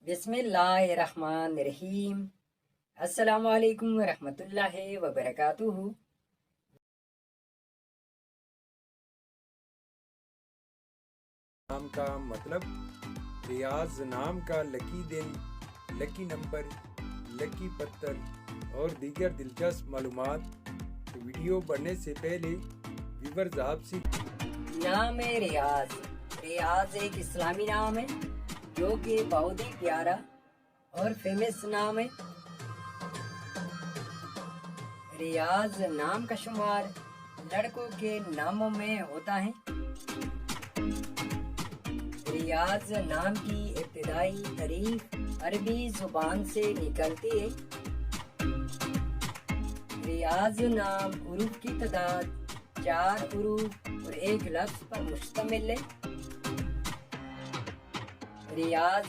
बिस्मिल्लाहिर्रहमानिर्रहीम। अस्सलामु अलैकुम वरहमतुल्लाहि वबरकातुहू। नाम का मतलब रियाज नाम का लकी दिन, लकी नंबर, लकी पत्थर और दीगर दिलचस्प मालूमात। वीडियो बढ़ने से पहले व्यूअर्स आपसे नाम है रियाज। रियाज एक इस्लामी नाम है जो कि बहुत ही प्यारा और फेमस नाम है। रियाज नाम का शुमार लड़कों के नामों में होता है। रियाज नाम की इब्तिदाई तारीफ अरबी जुबान से निकलती है। रियाज नाम उरूफ की तादाद 4 उरूफ और एक लफ्ज पर मुश्तमिल है। रियाज